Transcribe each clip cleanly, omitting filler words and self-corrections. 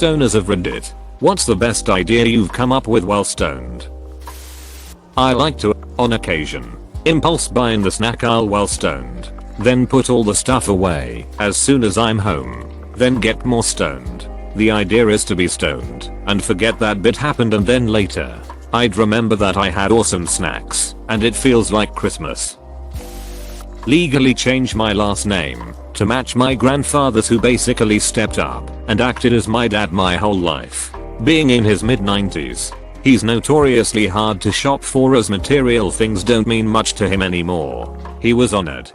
stoners of Reddit. What's the best idea you've come up with while stoned? I like to, on occasion, impulse buy in the snack aisle while stoned. Then put all the stuff away as soon as I'm home. Then get more stoned. The idea is to be stoned and forget that bit happened, and then later I'd remember that I had awesome snacks and it feels like Christmas. Legally change my last name to match my grandfather's, who basically stepped up and acted as my dad my whole life. Being in his mid-90s, he's notoriously hard to shop for as material things don't mean much to him anymore. He was honored.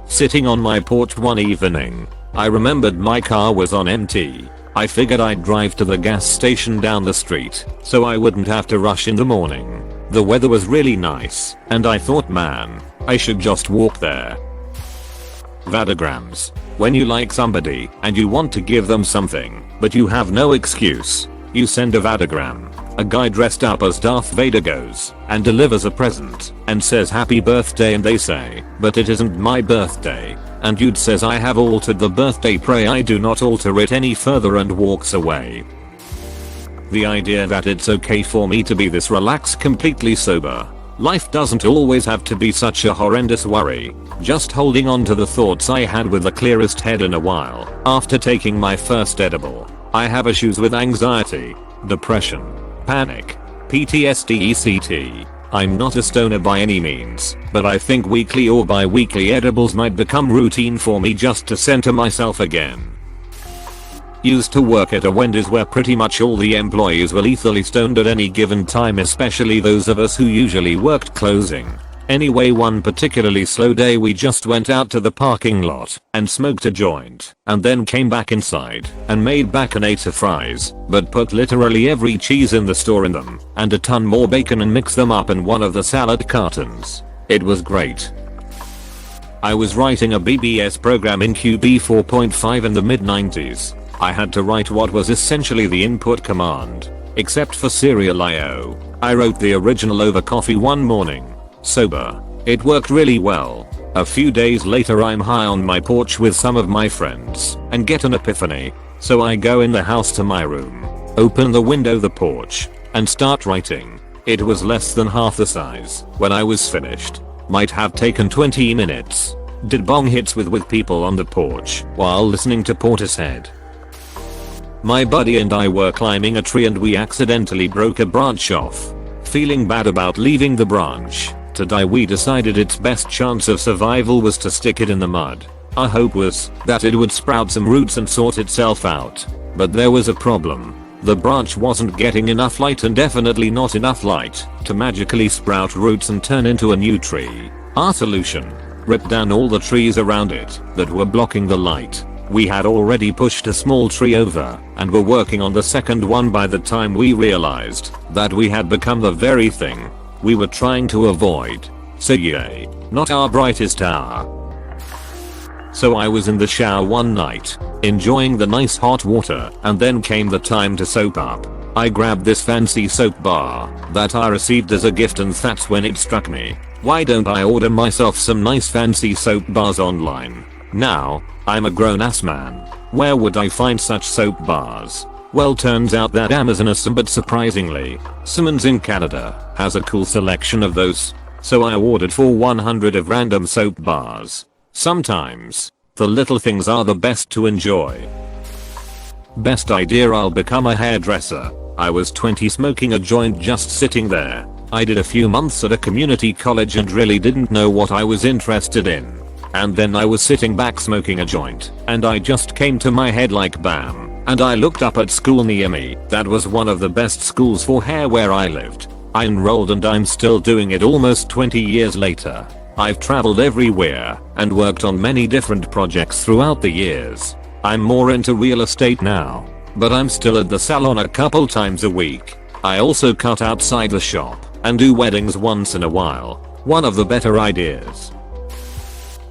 Sitting on my porch one evening, I remembered my car was on empty. I figured I'd drive to the gas station down the street so I wouldn't have to rush in the morning. The weather was really nice and I thought, man, I should just walk there. Vadagrams. When you like somebody and you want to give them something but you have no excuse, you send a vadagram. A guy dressed up as Darth Vader goes and delivers a present and says happy birthday, and they say, but it isn't my birthday. And dude says, I have altered the birthday, pray I do not alter it any further, and walks away. The idea that it's okay for me to be this relaxed, completely sober. Life doesn't always have to be such a horrendous worry. Just holding on to the thoughts I had with the clearest head in a while after taking my first edible. I have issues with anxiety, depression, panic, PTSD, etc. I'm not a stoner by any means, but I think weekly or bi-weekly edibles might become routine for me just to center myself again. Used to work at a Wendy's where pretty much all the employees were lethally stoned at any given time, especially those of us who usually worked closing. Anyway, one particularly slow day we just went out to the parking lot and smoked a joint and then came back inside and made baconator fries, but put literally every cheese in the store in them and a ton more bacon and mixed them up in one of the salad cartons. It was great. I was writing a BBS program in QB 4.5 in the mid-90s. I had to write what was essentially the input command, except for serial IO. I wrote the original over coffee one morning. Sober. It worked really well. A few days later I'm high on my porch with some of my friends and get an epiphany. So I go in the house to my room, open the window, the porch, and start writing. It was less than half the size when I was finished. Might have taken 20 minutes. Did bong hits with people on the porch while listening to Portishead. My buddy and I were climbing a tree and we accidentally broke a branch off. Feeling bad about leaving the branch to die, we decided its best chance of survival was to stick it in the mud. Our hope was that it would sprout some roots and sort itself out. But there was a problem. The branch wasn't getting enough light, and definitely not enough light to magically sprout roots and turn into a new tree. Our solution? Rip down all the trees around it that were blocking the light. We had already pushed a small tree over and were working on the second one by the time we realized that we had become the very thing we were trying to avoid. So yay, not our brightest hour. So I was in the shower one night, enjoying the nice hot water, and then came the time to soap up. I grabbed this fancy soap bar that I received as a gift, and that's when it struck me. Why don't I order myself some nice fancy soap bars online? Now, I'm a grown-ass man. Where would I find such soap bars? Well, turns out that Amazon has some, but surprisingly, Simmons in Canada has a cool selection of those. So I ordered for 100 of random soap bars. Sometimes, the little things are the best to enjoy. Best idea: I'll become a hairdresser. I was 20, smoking a joint, just sitting there. I did a few months at a community college and really didn't know what I was interested in. And then I was sitting back smoking a joint, and I just came to my head like bam, and I looked up at school near me. That was one of the best schools for hair where I lived. I enrolled and I'm still doing it almost 20 years later. I've traveled everywhere and worked on many different projects throughout the years. I'm more into real estate now, but I'm still at the salon a couple times a week. I also cut outside the shop and do weddings once in a while. One of the better ideas.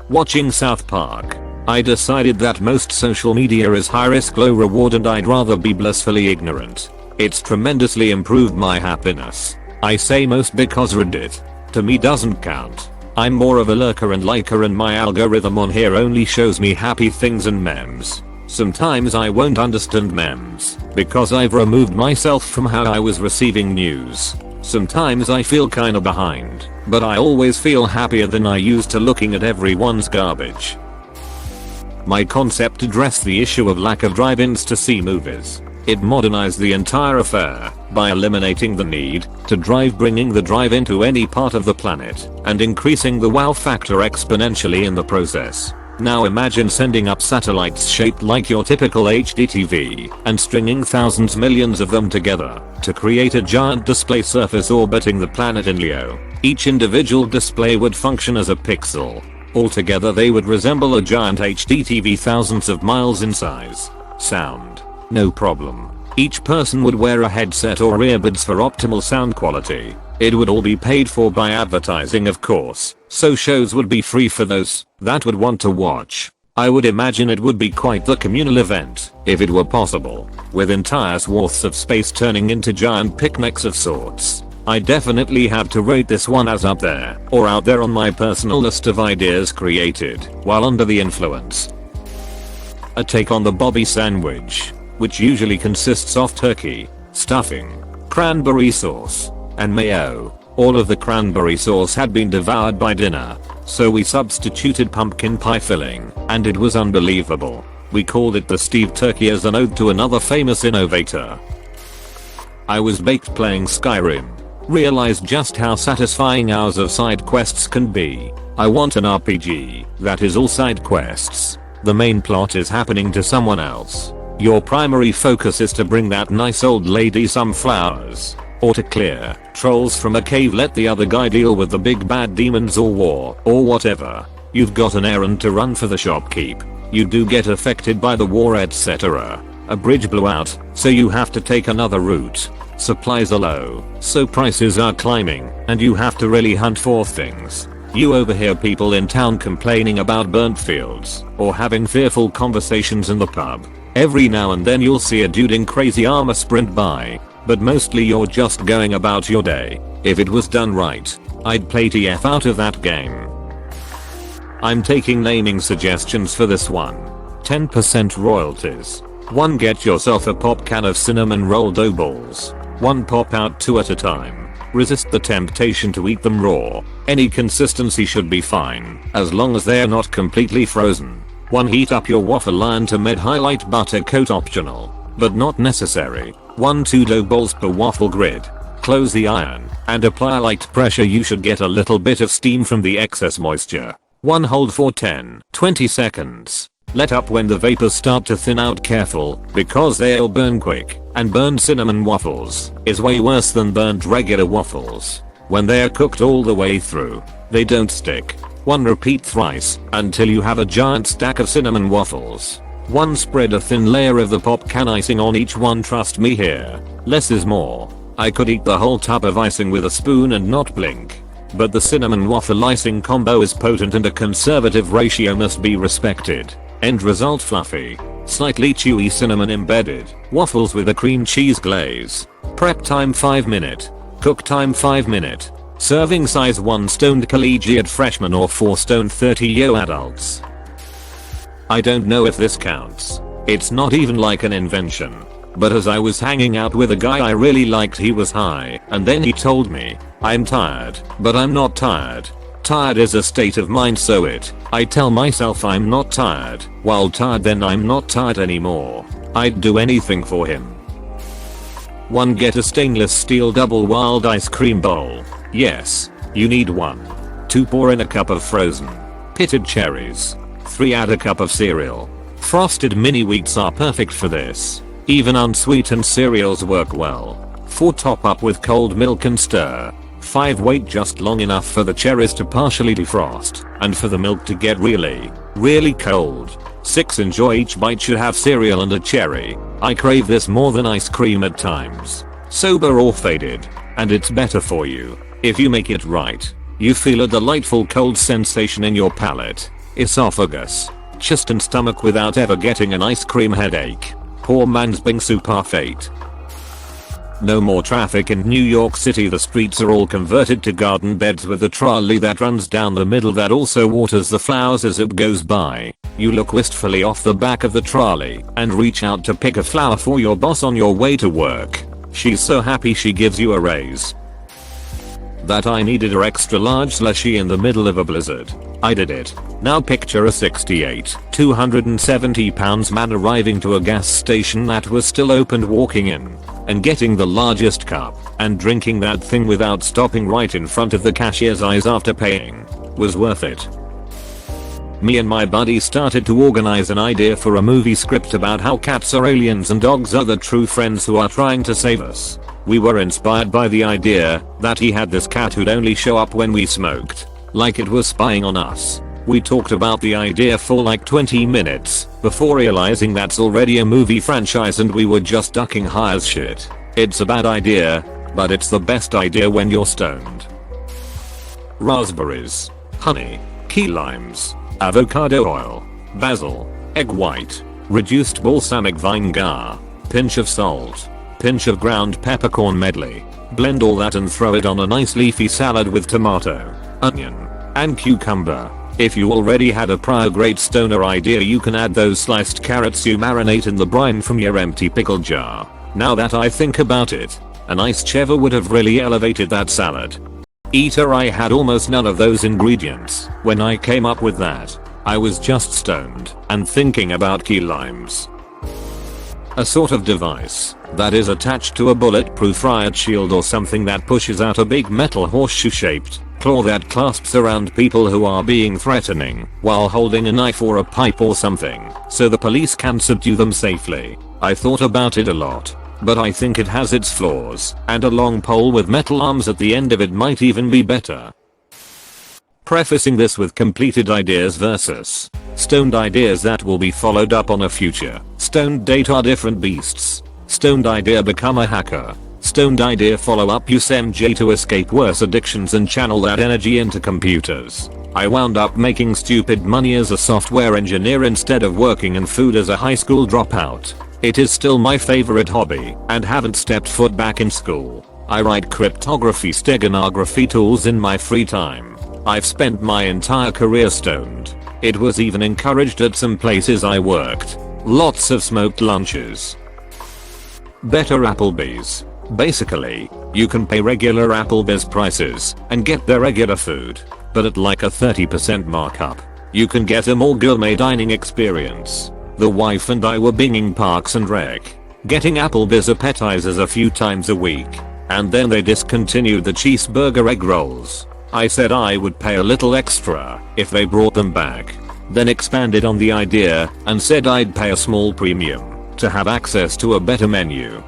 Watching South Park. I decided that most social media is high risk low reward, and I'd rather be blissfully ignorant. It's tremendously improved my happiness. I say most because Reddit, to me, doesn't count. I'm more of a lurker and liker, and my algorithm on here only shows me happy things and memes. Sometimes I won't understand memes because I've removed myself from how I was receiving news. Sometimes I feel kinda behind, but I always feel happier than I used to looking at everyone's garbage. My concept addressed the issue of lack of drive-ins to see movies. It modernized the entire affair by eliminating the need to drive, bringing the drive-in to any part of the planet and increasing the wow factor exponentially in the process. Now imagine sending up satellites shaped like your typical HD TV and stringing thousands, millions of them together to create a giant display surface orbiting the planet in Leo. Each individual display would function as a pixel. Altogether they would resemble a giant HD TV thousands of miles in size. Sound. No problem. Each person would wear a headset or earbuds for optimal sound quality. It would all be paid for by advertising, of course, so shows would be free for those that would want to watch. I would imagine it would be quite the communal event, if it were possible, with entire swaths of space turning into giant picnics of sorts. I definitely have to rate this one as up there, or out there on my personal list of ideas created while under the influence. A take on the Bobby sandwich, which usually consists of turkey, stuffing, cranberry sauce, and mayo. All of the cranberry sauce had been devoured by dinner, so we substituted pumpkin pie filling, and it was unbelievable. We called it the Steve Turkey as an ode to another famous innovator. I was baked playing Skyrim. Realized just how satisfying hours of side quests can be. I want an RPG that is all side quests. The main plot is happening to someone else. Your primary focus is to bring that nice old lady some flowers, or to clear trolls from a cave, let the other guy deal with the big bad demons or war, or whatever. You've got an errand to run for the shopkeep. You do get affected by the war, etc. A bridge blew out, so you have to take another route. Supplies are low, so prices are climbing, and you have to really hunt for things. You overhear people in town complaining about burnt fields, or having fearful conversations in the pub. Every now and then you'll see a dude in crazy armor sprint by, but mostly you're just going about your day. If it was done right, I'd play TF out of that game. I'm taking naming suggestions for this one. 10% royalties. 1. Get yourself a pop can of cinnamon roll dough balls. 1 pop out 2 at a time. Resist the temptation to eat them raw. Any consistency should be fine, as long as they're not completely frozen. 1. Heat up your waffle iron to highlight butter coat, optional, but not necessary. 1. 2 dough balls per waffle grid. Close the iron and apply light pressure. You should get a little bit of steam from the excess moisture. 1. Hold for 10-20 seconds. Let up when the vapors start to thin out. Careful, because they'll burn quick, and burnt cinnamon waffles is way worse than burnt regular waffles. When they're cooked all the way through, they don't stick. 1. Repeat thrice until you have a giant stack of cinnamon waffles. 1. Spread a thin layer of the pop can icing on each one. Trust me here, less is more. I could eat the whole tub of icing with a spoon and not blink. But the cinnamon waffle icing combo is potent and a conservative ratio must be respected. End result: fluffy, slightly chewy cinnamon embedded waffles with a cream cheese glaze. Prep time 5 minute. Cook time 5 minute. Serving size: 1 stoned collegiate freshman or 4 stoned 30-year adults. I don't know if this counts. It's not even like an invention. But as I was hanging out with a guy I really liked, he was high, and then he told me, "I'm tired, but I'm not tired." Tired is a state of mind, so I tell myself I'm not tired, while tired then I'm not tired anymore. I'd do anything for him. 1. Get a stainless steel double wild ice cream bowl. Yes, you need one. 2. Pour in a cup of frozen pitted cherries. 3. Add a cup of cereal. Frosted mini wheats are perfect for this. Even unsweetened cereals work well. 4. Top up with cold milk and stir. 5. Wait just long enough for the cherries to partially defrost and for the milk to get really cold. 6. Enjoy each bite should have cereal and a cherry. I crave this more than ice cream at times. Sober or faded, and it's better for you. If you make it right, you feel a delightful cold sensation in your palate, esophagus, chest and stomach without ever getting an ice cream headache. Poor man's bingsu parfait. No more traffic in New York City. The streets are all converted to garden beds with a trolley that runs down the middle that also waters the flowers as it goes by. You look wistfully off the back of the trolley and reach out to pick a flower for your boss on your way to work. She's so happy she gives you a raise. That I needed her extra large slushie in the middle of a blizzard. I did it. Now picture a 68, 270 pounds man arriving to a gas station that was still open, walking in and getting the largest cup and drinking that thing without stopping right in front of the cashier's eyes after paying. Was worth it. Me and my buddy started to organize an idea for a movie script about how cats are aliens and dogs are the true friends who are trying to save us. We were inspired by the idea that he had this cat who'd only show up when we smoked, like it was spying on us. We talked about the idea for like 20 minutes before realizing that's already a movie franchise and we were just ducking high as shit. It's a bad idea, but it's the best idea when you're stoned. Raspberries, honey, key limes, avocado oil, basil, egg white, reduced balsamic vinegar, pinch of salt, pinch of ground peppercorn medley. Blend all that and throw it on a nice leafy salad with tomato, onion, and cucumber. If you already had a prior great stoner idea, you can add those sliced carrots you marinate in the brine from your empty pickle jar. Now that I think about it, a nice cheddar would have really elevated that salad. I had almost none of those ingredients when I came up with that. I was just stoned and thinking about key limes. A sort of device that is attached to a bulletproof riot shield or something that pushes out a big metal horseshoe shaped claw that clasps around people who are being threatening while holding a knife or a pipe or something, so the police can subdue them safely. I thought about it a lot, but I think it has its flaws, and a long pole with metal arms at the end of it might even be better. Prefacing this with completed ideas versus stoned ideas that will be followed up on a future stoned date are different beasts. Stoned idea become a hacker. Stoned idea follow up use MJ to escape worse addictions and channel that energy into computers. I wound up making stupid money as a software engineer instead of working in food as a high school dropout. It is still my favorite hobby and haven't stepped foot back in school. I write cryptography steganography tools in my free time. I've spent my entire career stoned. It was even encouraged at some places I worked. Lots of smoked lunches. Better Applebee's. Basically, you can pay regular Applebee's prices and get their regular food, but at like a 30% markup. You can get a more gourmet dining experience. The wife and I were binging Parks and Rec, getting Applebee's appetizers a few times a week, and then they discontinued the cheeseburger egg rolls. I said I would pay a little extra if they brought them back, then expanded on the idea and said I'd pay a small premium to have access to a better menu.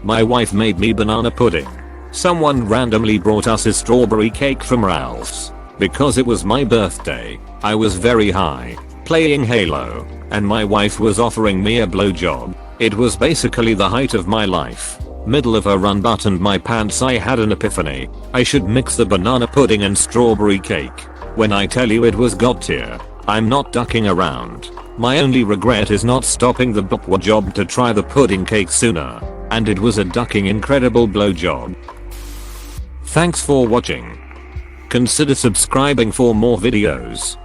My wife made me banana pudding. Someone randomly brought us a strawberry cake from Ralph's. Because it was my birthday, I was very high, playing Halo, and my wife was offering me a blowjob. It was basically the height of my life. Middle of her unbuttoned my pants, I had an epiphany. I should mix the banana pudding and strawberry cake. When I tell you it was god tier, I'm not ducking around. My only regret is not stopping the job to try the pudding cake sooner. And it was a ducking incredible blowjob. Thanks for watching. Consider subscribing for more videos.